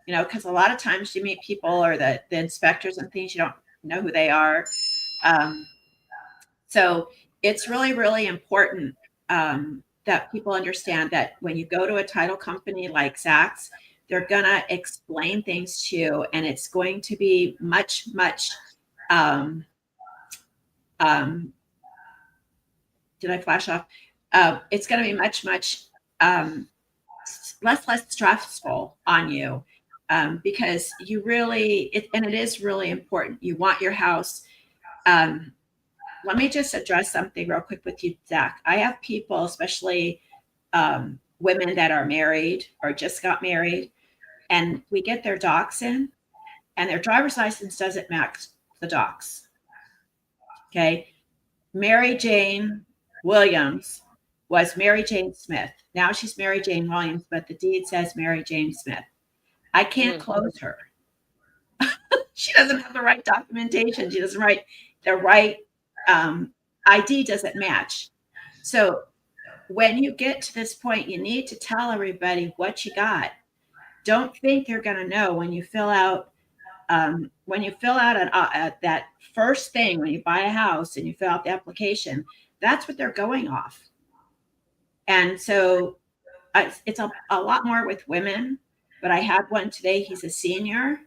Speaker 5: because a lot of times you meet people or the inspectors and things, you don't know who they are. So it's really, really important that people understand that when you go to a title company like Zach's, they're going to explain things to you, and it's going to be much, much, did I flash off? It's going to be much, much less stressful on you, because you really, and it is really important. You want your house. Let me just address something real quick with you, Zach. I have people, especially women that are married or just got married, and we get their docs in, and their driver's license doesn't match the docs. Okay. Mary Jane Williams was Mary Jane Smith. Now she's Mary Jane Williams, but the deed says Mary Jane Smith. I can't close her. She doesn't have the right documentation. She doesn't write the right ID doesn't match. So when you get to this point, you need to tell everybody what you got. Don't think you're going to know when you fill out that first thing, when you buy a house and you fill out the application. That's what they're going off. And so it's a lot more with women, but I had one today. He's a senior.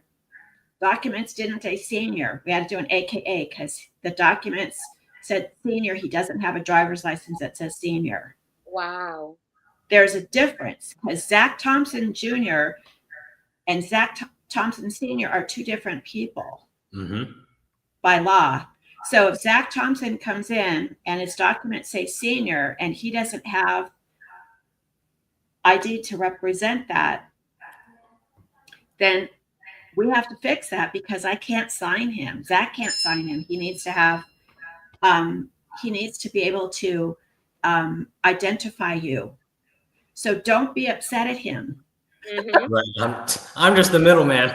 Speaker 5: Documents didn't say senior. We had to do an AKA because the documents said senior. He doesn't have a driver's license that says senior.
Speaker 3: Wow.
Speaker 5: There's a difference because Zach Thompson Jr. and Zach Thompson Sr. are two different people by law. So if Zach Thompson comes in and his documents say senior and he doesn't have ID to represent that, then we have to fix that because I can't sign him. Zach can't sign him. He needs to have, he needs to be able to identify you. So don't be upset at him.
Speaker 3: Mhm.
Speaker 4: Right. I'm just the middleman.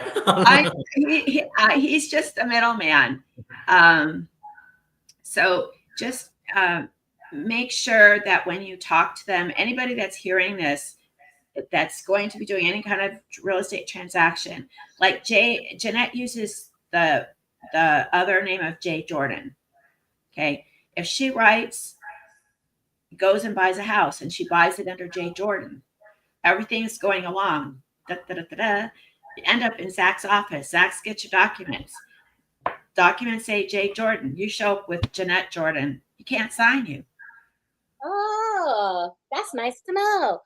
Speaker 5: He's just the middleman. So just make sure that when you talk to them, anybody that's hearing this, that's going to be doing any kind of real estate transaction, like Jeanette uses the other name of Jay Jordan. Okay. If she writes, goes and buys a house and she buys it under Jay Jordan, everything's going along. Da, da, da, da, da. You end up in Zach's office. Zach's get your documents. Documents say Jay Jordan. You show up with Jeanette Jordan. He can't sign you.
Speaker 3: Oh, that's nice to know.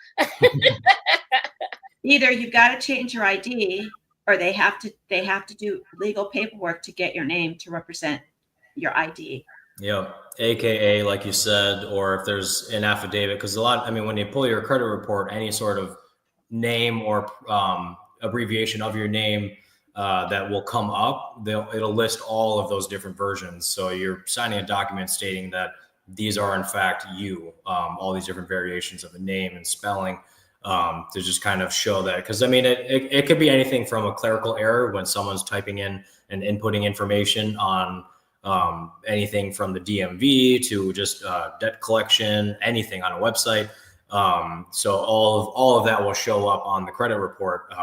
Speaker 5: Either you've got to change your ID, or they have to do legal paperwork to get your name to represent your ID.
Speaker 4: Yeah, AKA, like you said, or if there's an affidavit, because when you pull your credit report, any sort of name or abbreviation of your name that will come up, it'll list all of those different versions. So you're signing a document stating that these are in fact you, all these different variations of the name and spelling, to just kind of show that. Because it could be anything from a clerical error when someone's typing in and inputting information on anything from the DMV to just debt collection, anything on a website. So all of that will show up on the credit report,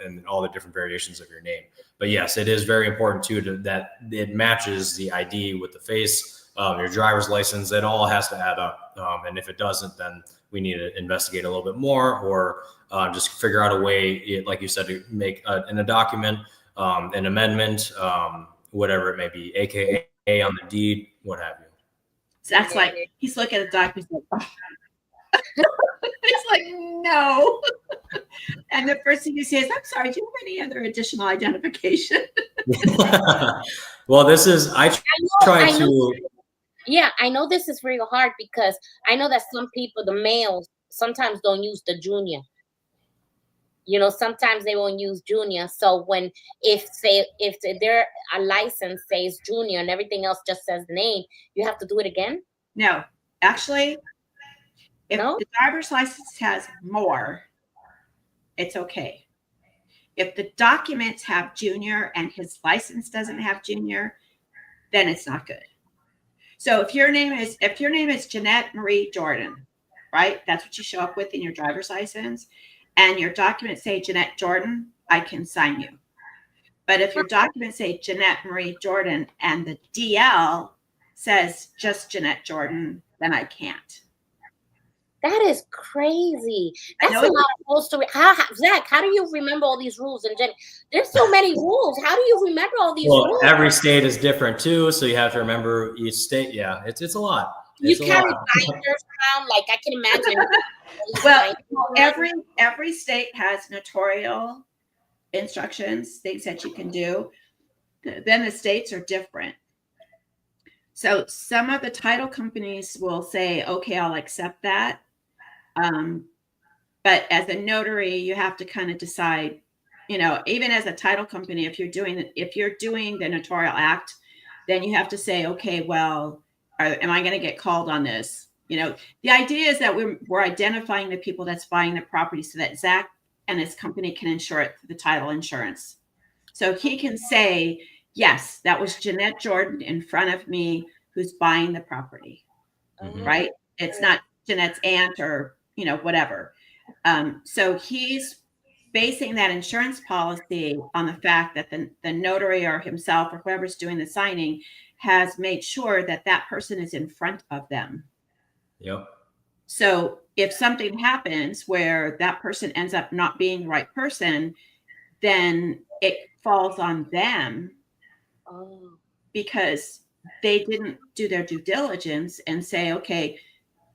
Speaker 4: and all the different variations of your name. But yes, it is very important too that it matches the ID with the face, your driver's license. It all has to add up. And if it doesn't, then we need to investigate a little bit more, or just figure out a way, like you said, to make in a document an amendment, whatever it may be, AKA on the deed, what have you.
Speaker 5: Zach's like, he's looking at the document. Like, oh. He's like, no. And the first thing he says, I'm sorry, do you have any other additional identification?
Speaker 4: Well,
Speaker 3: Yeah, I know this is real hard because I know that some people, the males, sometimes don't use the junior. Sometimes they won't use junior. So if their license says junior and everything else just says name, you have to do it again?
Speaker 5: No, actually, if the driver's license has more, it's okay. If the documents have junior and his license doesn't have junior, then it's not good. So if your name is Jeanette Marie Jordan, right? That's what you show up with in your driver's license, and your documents say Jeanette Jordan, I can sign you. But if your documents say Jeanette Marie Jordan and the DL says just Jeanette Jordan, then I can't.
Speaker 3: That is crazy. That's a lot of rules to Zach, how do you remember all these rules? And Jen, there's so many rules. How do you remember all these rules?
Speaker 4: Every state is different too, so you have to remember each state. Yeah, it's a lot.
Speaker 3: You carry binders around, like I can imagine.
Speaker 5: Well, every state has notarial instructions, things that you can do. Then the states are different. So some of the title companies will say, okay, I'll accept that. But as a notary, you have to kind of decide, even as a title company, if you're doing the notarial act, then you have to say, okay, well, am I going to get called on this? The idea is that we're identifying the people that's buying the property so that Zach and his company can insure it through the title insurance. So he can say, yes, that was Jeanette Jordan in front of me who's buying the property, right? It's not Jeanette's aunt or, whatever. So he's basing that insurance policy on the fact that the notary or himself or whoever's doing the signing has made sure that that person is in front of them.
Speaker 4: Yep.
Speaker 5: So if something happens where that person ends up not being the right person, then it falls on them because they didn't do their due diligence and say, okay,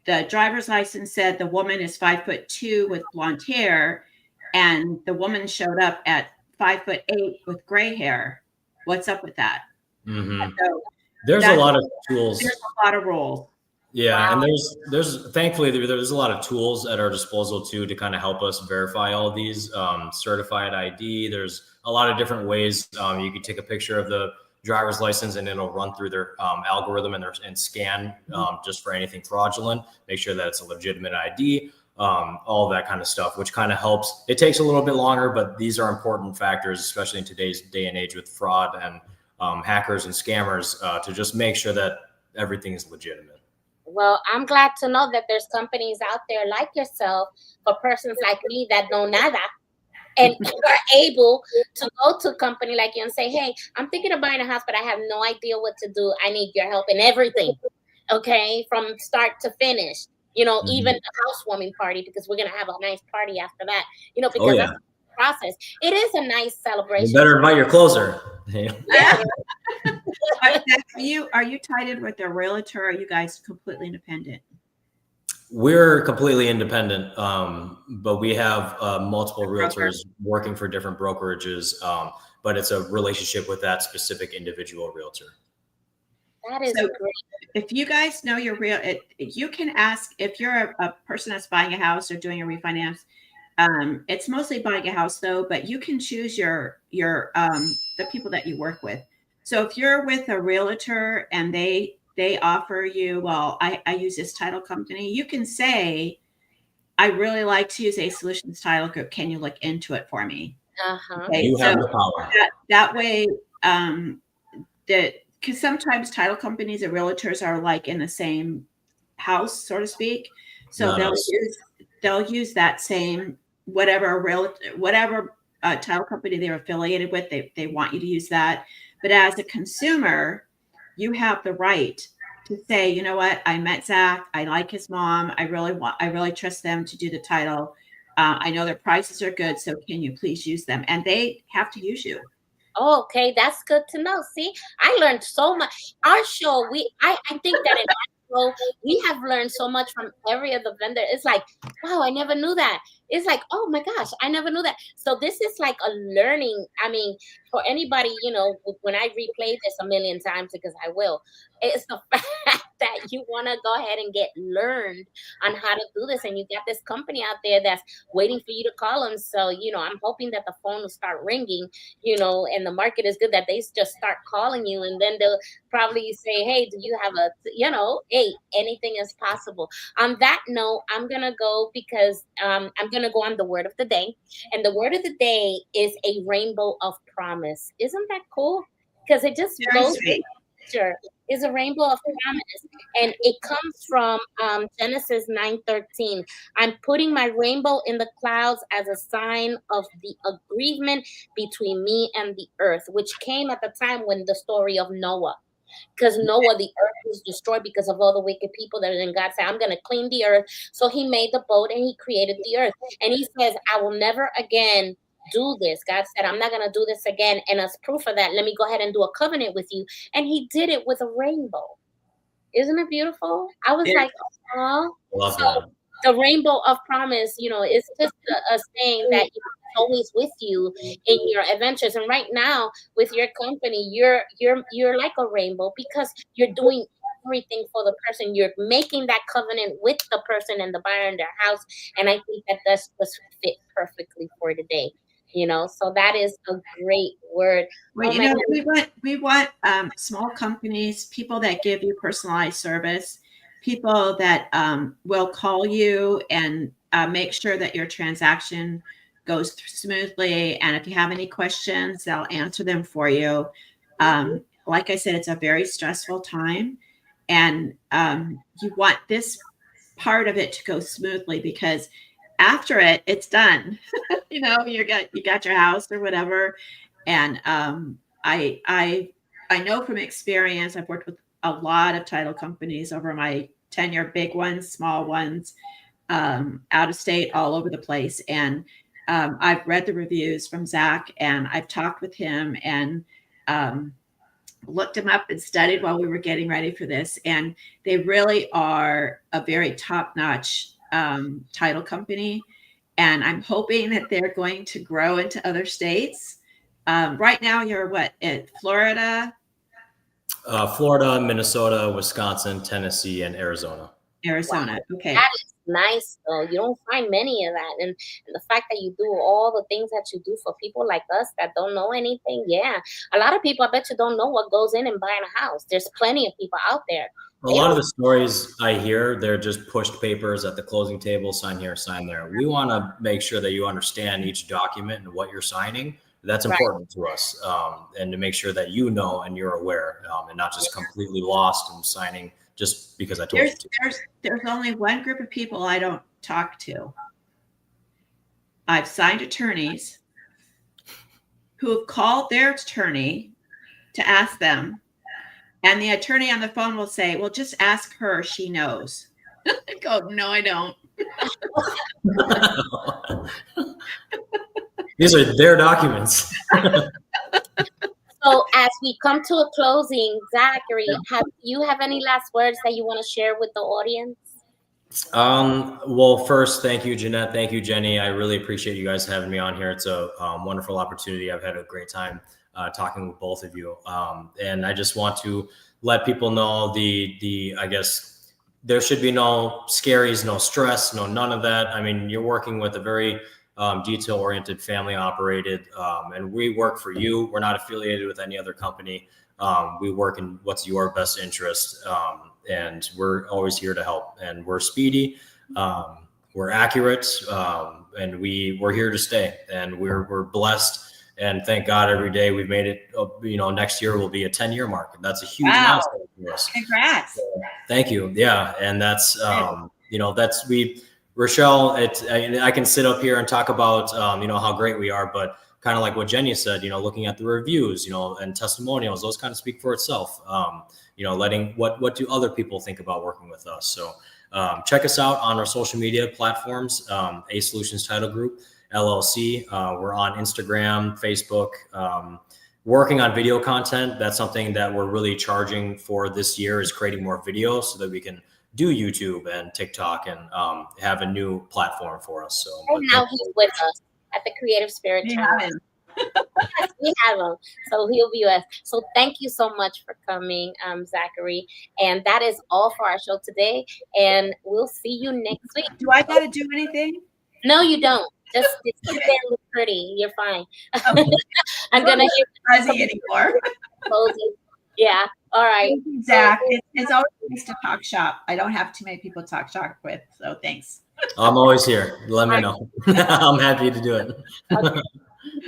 Speaker 5: the driver's license said the woman is 5'2" with blonde hair, and the woman showed up at 5'8" with gray hair. What's up with that?
Speaker 4: Mm-hmm.
Speaker 5: So
Speaker 4: there's a lot of tools.
Speaker 5: There's a lot of rules.
Speaker 4: Yeah,
Speaker 3: Wow.
Speaker 4: and there's thankfully there's a lot of tools at our disposal too to kind of help us verify all of these. Certified ID. There's a lot of different ways. You can take a picture of the driver's license and it'll run through their algorithm and scan just for anything fraudulent. Make sure that it's a legitimate ID. All that kind of stuff, which kind of helps. It takes a little bit longer, but these are important factors, especially in today's day and age with fraud and hackers and scammers, to just make sure that everything is legitimate.
Speaker 3: Well, I'm glad to know that there's companies out there like yourself for persons like me that know nada and are able to go to a company like you and say, hey, I'm thinking of buying a house, but I have no idea what to do. I need your help in everything. Okay, from start to finish. Even the housewarming party, because we're gonna have a nice party after that.
Speaker 4: Oh
Speaker 3: Because
Speaker 4: yeah,
Speaker 3: that's the process. It is a nice
Speaker 4: you
Speaker 3: celebration.
Speaker 4: better invite your closer.
Speaker 3: Yeah.
Speaker 5: Are you tied in with a realtor? Or are you guys completely independent?
Speaker 4: We're completely independent, but we have multiple realtors working for different brokerages, but it's a relationship with that specific individual realtor.
Speaker 3: That is
Speaker 5: So
Speaker 3: great.
Speaker 5: if you guys know your you can ask if you're a person that's buying a house or doing a refinance. It's mostly buying a house though, but you can choose your the people that you work with. So if you're with a realtor and they offer you, well, I use this title company, you can say, I really like to use A Solutions Title Group. Can you look into it for me?
Speaker 3: Uh-huh.
Speaker 5: Okay,
Speaker 4: You have
Speaker 5: so
Speaker 4: the power.
Speaker 5: that way, because sometimes title companies and realtors are like in the same house, so to speak. So
Speaker 4: Not us.
Speaker 5: they'll use that same whatever title company they're affiliated with. They want you to use that. But as a consumer, you have the right to say, you know what, I met Zach. I like his mom. I really trust them to do the title. I know their prices are good. So can you please use them? And they have to use you.
Speaker 3: Oh, okay, that's good to know. See, I learned so much. Our show, I think that in our show, we have learned so much from every other vendor. It's like, wow, I never knew that. It's like, oh my gosh, I never knew that. So this is like a learning. I mean, for anybody, when I replay this a million times, because I will, it's the fact that you want to go ahead and get learned on how to do this. And you got this company out there that's waiting for you to call them. So, I'm hoping that the phone will start ringing, and the market is good, that they just start calling you, and then they'll probably say, hey, do you have hey, anything is possible. On that note, I'm gonna go because I'm gonna go on the word of the day, and the word of the day is a rainbow of promise. Isn't that cool? Because it just flows. Picture is a rainbow of promise, and it comes from Genesis 9:13. I'm putting my rainbow in the clouds as a sign of the agreement between me and the earth, which came at the time when the story of Noah. Because Noah, the earth was destroyed because of all the wicked people that, and God said, I'm going to clean the earth. So he made the boat and he created the earth. And he says, I will never again do this. God said, I'm not going to do this again. And as proof of that, let me go ahead and do a covenant with you. And he did it with a rainbow. Isn't it beautiful? I was like, oh,
Speaker 4: Love
Speaker 3: so
Speaker 4: that.
Speaker 3: the rainbow of promise, it's just a saying that it's always with you in your adventures. And right now with your company, you're like a rainbow because you're doing everything for the person. You're making that covenant with the person and the buyer in their house. And I think that does just fit perfectly for today. So that is a great word.
Speaker 5: Well, we want small companies, people that give you personalized service, people that will call you and make sure that your transaction goes smoothly. And if you have any questions, they'll answer them for you. Like I said, it's a very stressful time, and you want this part of it to go smoothly because after it's done. You got your house or whatever. And I know from experience, I've worked with a lot of title companies over my tenure, big ones, small ones, out of state, all over the place. And I've read the reviews from Zach, and I've talked with him and looked him up and studied while we were getting ready for this. And they really are a very top-notch title company. And I'm hoping that they're going to grow into other states. Right now, you're what, in Florida?
Speaker 4: Florida, Minnesota, Wisconsin, Tennessee, and Arizona.
Speaker 5: Arizona. Okay.
Speaker 3: That is nice, though. You don't find many of that. And the fact that you do all the things that you do for people like us that don't know anything. Yeah. A lot of people, I bet you, don't know what goes in buying a house. There's plenty of people out there.
Speaker 4: A lot of the stories I hear, they're just pushed papers at the closing table, sign here, sign there. We want to make sure that you understand each document and what you're signing. That's important to us, and to make sure that you know and you're aware, and not just completely lost and signing just because I told you to.
Speaker 5: There's only one group of people I don't talk to. I've signed attorneys who have called their attorney to ask them, and the attorney on the phone will say, well, just ask her, she knows. I go, no, I don't.
Speaker 4: These are their documents.
Speaker 3: So as we come to a closing, Zachary, you have any last words that you want to share with the audience?
Speaker 4: Well, first, thank you, Jeanette. Thank you, Jenny. I really appreciate you guys having me on here. It's a wonderful opportunity. I've had a great time talking with both of you. And I just want to let people know I guess there should be no scaries, no stress, none of that. I mean, you're working with a very detail-oriented, family-operated, and we work for you. We're not affiliated with any other company. We work in what's your best interest, and we're always here to help. And we're speedy, we're accurate, and we're here to stay. And we're blessed. And thank God every day we've made it. Next year will be a 10-year mark. That's a huge milestone for us.
Speaker 5: Congrats!
Speaker 4: So, thank you. Yeah, and that's Rochelle, I can sit up here and talk about, how great we are, but kind of like what Jenny said, looking at the reviews, and testimonials, those kind of speak for itself. Letting what do other people think about working with us? So check us out on our social media platforms, A Solutions Title Group, LLC. We're on Instagram, Facebook, working on video content. That's something that we're really charging for this year, is creating more videos so that we can do YouTube and TikTok and have a new platform for us. So
Speaker 3: and now he's with us at the Creative Spirit Challenge. Yes, we have him. So he'll be with us. So thank you so much for coming, Zachary. And that is all for our show today. And we'll see you next week.
Speaker 5: Do I got to do anything?
Speaker 3: No, you don't. Just sit there and look pretty. You're fine. Okay. I'm going to hear
Speaker 5: fuzzy anymore.
Speaker 3: Closing. Yeah. All right.
Speaker 5: Thank you, Zach. It's always nice to talk shop. I don't have too many people to talk shop with, so thanks.
Speaker 4: I'm always here. Let me know. I'm happy to do it.
Speaker 3: Okay.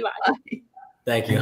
Speaker 3: Bye.
Speaker 4: Thank you.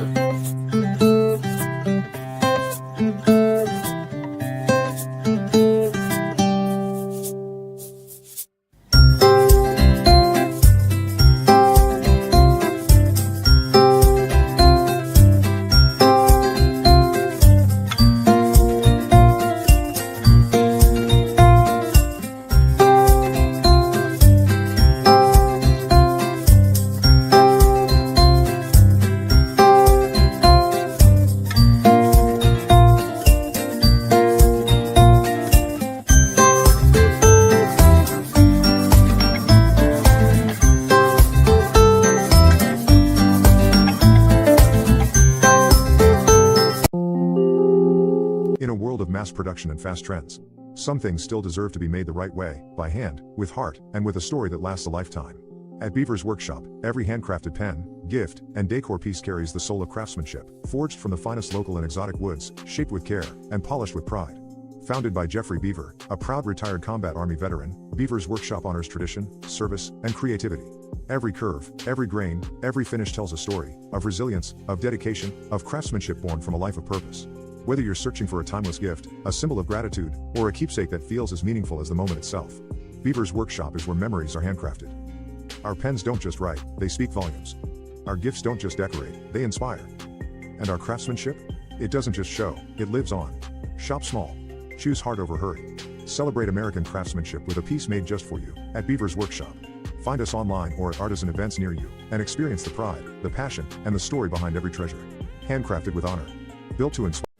Speaker 1: Mass production and fast trends. Some things still deserve to be made the right way, by hand, with heart, and with a story that lasts a lifetime. At Beaver's Workshop, every handcrafted pen, gift, and decor piece carries the soul of craftsmanship, forged from the finest local and exotic woods, shaped with care, and polished with pride. Founded by Jeffrey Beaver, a proud retired combat Army veteran, Beaver's Workshop honors tradition, service, and creativity. Every curve, every grain, every finish tells a story of resilience, of dedication, of craftsmanship born from a life of purpose. Whether you're searching for a timeless gift, a symbol of gratitude, or a keepsake that feels as meaningful as the moment itself, Beaver's Workshop is where memories are handcrafted. Our pens don't just write, they speak volumes. Our gifts don't just decorate, they inspire. And our craftsmanship? It doesn't just show, it lives on. Shop small. Choose hard over hurry. Celebrate American craftsmanship with a piece made just for you at Beaver's Workshop. Find us online or at artisan events near you and experience the pride, the passion, and the story behind every treasure. Handcrafted with honor. Built to inspire.